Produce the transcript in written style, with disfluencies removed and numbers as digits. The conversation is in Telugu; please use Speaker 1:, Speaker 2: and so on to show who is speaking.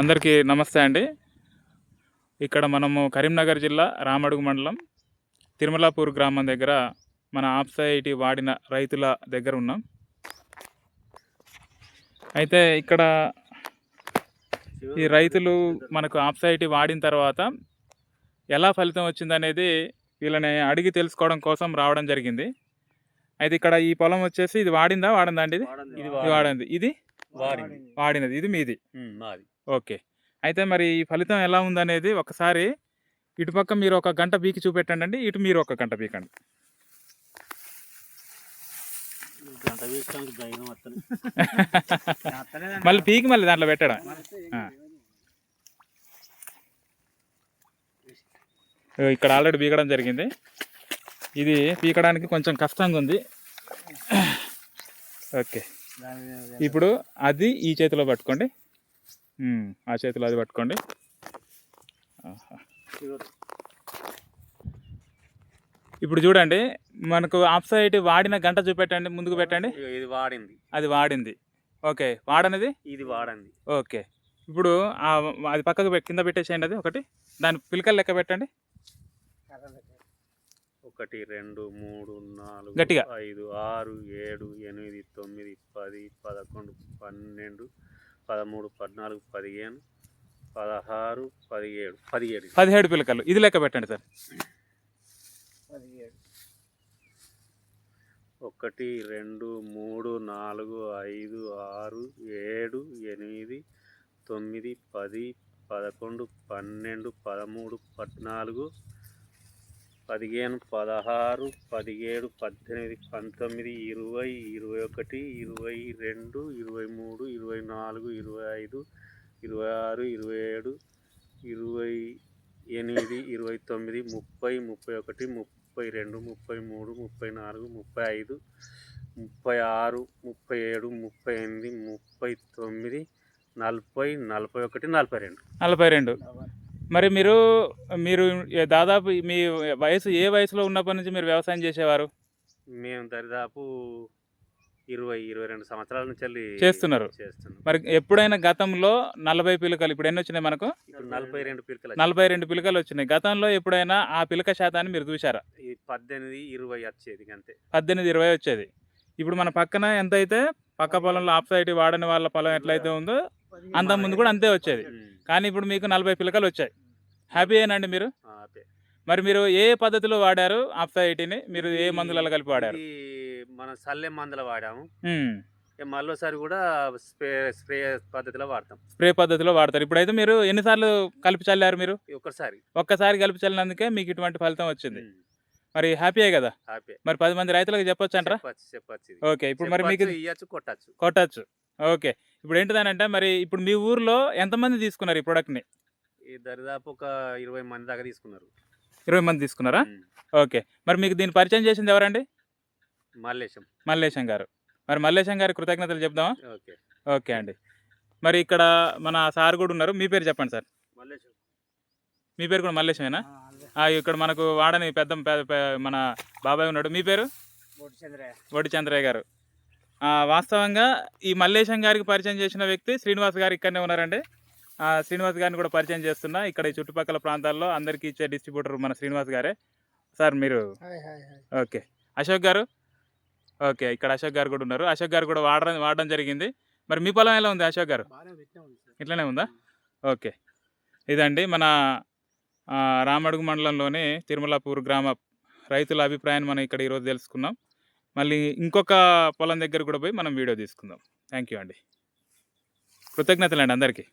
Speaker 1: అందరికీ నమస్తే అండి. ఇక్కడ మనము కరీంనగర్ జిల్లా రామడుగు మండలం తిరుమలాపూర్ గ్రామం దగ్గర మన ఆప్సైటీ వాడిన రైతుల దగ్గర ఉన్నాం. అయితే ఇక్కడ ఈ రైతులు మనకు ఆప్సైటీ వాడిన తర్వాత ఎలా ఫలితం వచ్చిందనేది వీళ్ళని అడిగి తెలుసుకోవడం కోసం రావడం జరిగింది. అయితే ఇక్కడ ఈ పొలం వచ్చేసి ఇది వాడిందా అండి? ఇది వాడింది. ఇది వాడినది. ఇది మీది? ఓకే. అయితే మరి ఈ ఫలితం ఎలా ఉందనేది ఒకసారి ఇటుపక్క మీరు ఒక గంట పీకి చూపెట్టండి అండి, ఇటు మీరు ఒక గంట పీకండి. మళ్ళీ పీకి మళ్ళీ దాంట్లో పెట్టడం. ఇక్కడ ఆల్రెడీ పీకడం జరిగింది. ఇది పీకడానికి కొంచెం కష్టంగా ఉంది. ఓకే, ఇప్పుడు అది ఈ చేతిలో పట్టుకోండి, ఆ చేతిలో అది పట్టుకోండి. ఇప్పుడు చూడండి, మనకు ఆప్సైటీ వాడిన గంట చూపెట్టండి, ముందుకు పెట్టండి.
Speaker 2: ఇది వాడింది,
Speaker 1: అది వాడింది. ఓకే, వాడనిది
Speaker 2: ఇది వాడింది.
Speaker 1: ఓకే, ఇప్పుడు అది పక్కకు కింద పెట్టేసేయండి. అది ఒకటి దాని పిలకలు లెక్క పెట్టండి.
Speaker 2: 1 2 3 4
Speaker 1: గట్టిగా
Speaker 2: 5 6 7 8 9 10 11 12 13 14 15 16 17
Speaker 1: 17 పిలకలు. ఇది లెక్క పెట్టండి సార్.
Speaker 2: 1 2 3 4 5 6 7 8 9 10 11 12 13 14 15 16 17 18 19 20 21 22 23 24 25 26 27 28 29 30 31 32 33 34 35 36 37 39 40 41 42.
Speaker 1: మరి మీరు దాదాపు మీ వయసు ఏ వయసులో ఉన్నప్పటి నుంచి మీరు వ్యవసాయం చేసేవారు?
Speaker 2: మేము దాదాపు 20-22 సంవత్సరాల నుంచి
Speaker 1: చేస్తున్నారు. మరి ఎప్పుడైనా గతంలో 40 పిలకలు, ఇప్పుడు ఎన్ని వచ్చినాయి మనకు? 42 పిలకలు వచ్చినాయి. గతంలో ఎప్పుడైనా ఆ పిలక శాతాన్ని మీరు చూసారా?
Speaker 2: 18-20 వచ్చేది, అంతే.
Speaker 1: 18-20 వచ్చేది. ఇప్పుడు మన పక్కన ఎంతైతే పక్క పొలంలో ఆప్సైటీ వాడని వాళ్ళ పొలం ఎట్లయితే ఉందో అంత ముందు కూడా అంతే వచ్చేది. కానీ ఇప్పుడు మీకు 40 పిలకలు వచ్చాయి. హ్యాపీ అయినండి మీరు? మరి మీరు ఏ పద్ధతిలో వాడారు ఆప్సైటీని? మీరు ఏ మందులలో కలిపి వాడారు?
Speaker 2: మనం సల్లె మందులు వాడాము. మళ్ళీసారి కూడా స్ప్రే పద్ధతిలో వాడతాం.
Speaker 1: స్ప్రే పద్ధతిలో వాడతారు. ఇప్పుడైతే మీరు ఎన్నిసార్లు కలిపి చల్లారు? మీరు ఒక్కసారి కలిపి చల్లినందుకే మీకు ఇటువంటి ఫలితం వచ్చింది. మరి హ్యాపీయే కదా? మరి 10 మంది రైతులకు చెప్పొచ్చు అంటారా?
Speaker 2: చెప్పచ్చు.
Speaker 1: ఓకే, ఇప్పుడు మరి మీకు కొట్టచ్చు. ఓకే, ఇప్పుడు ఏంటిదనంటే మరి ఇప్పుడు మీ ఊర్లో ఎంతమంది తీసుకున్నారు ఈ ప్రోడక్ట్ని?
Speaker 2: దాదాపు ఒక 20 మంది దాకా తీసుకున్నారు.
Speaker 1: 20 మంది తీసుకున్నారా? ఓకే, మరి మీకు దీన్ని పరిచయం చేసింది ఎవరండి? మల్లేశం గారు. మరి మల్లేశం గారి కృతజ్ఞతలు చెప్దామా? ఓకే అండి. మరి ఇక్కడ మన సార్ కూడా ఉన్నారు. మీ పేరు చెప్పండి సార్. మీ పేరు కూడా మల్లేశమేనా? ఇక్కడ మనకు వాడని పెద్ద మన బాబాయ్ ఉన్నాడు. మీ పేరు? వడ్డి చంద్రయ్య గారు. వాస్తవంగా ఈ మల్లేశం గారికి పరిచయం చేసిన వ్యక్తి శ్రీనివాస్ గారు ఇక్కడనే ఉన్నారండి. శ్రీనివాస్ గారిని కూడా పరిచయం చేస్తున్నా. ఇక్కడ ఈ చుట్టుపక్కల ప్రాంతాల్లో అందరికీ ఇచ్చే డిస్ట్రిబ్యూటర్ మన శ్రీనివాస్ గారే. సార్ మీరు? ఓకే. అశోక్ గారు? ఓకే, ఇక్కడ అశోక్ గారు కూడా ఉన్నారు. అశోక్ గారు కూడా వాడడం జరిగింది. మరి మీ పొలం ఎలా ఉంది అశోక్ గారు? ఇట్లనే ఉందా? ఓకే, ఇదండి మన రామడుగు మండలంలోని తిరుమలాపూర్ గ్రామ రైతుల అభిప్రాయాన్ని మనం ఇక్కడ ఈరోజు తెలుసుకున్నాం. మళ్ళీ ఇంకొక పొలం దగ్గర కూడా పోయి మనం వీడియో తీసుకుందాం. థ్యాంక్ యూ అండి. కృతజ్ఞతలు అండి అందరికీ.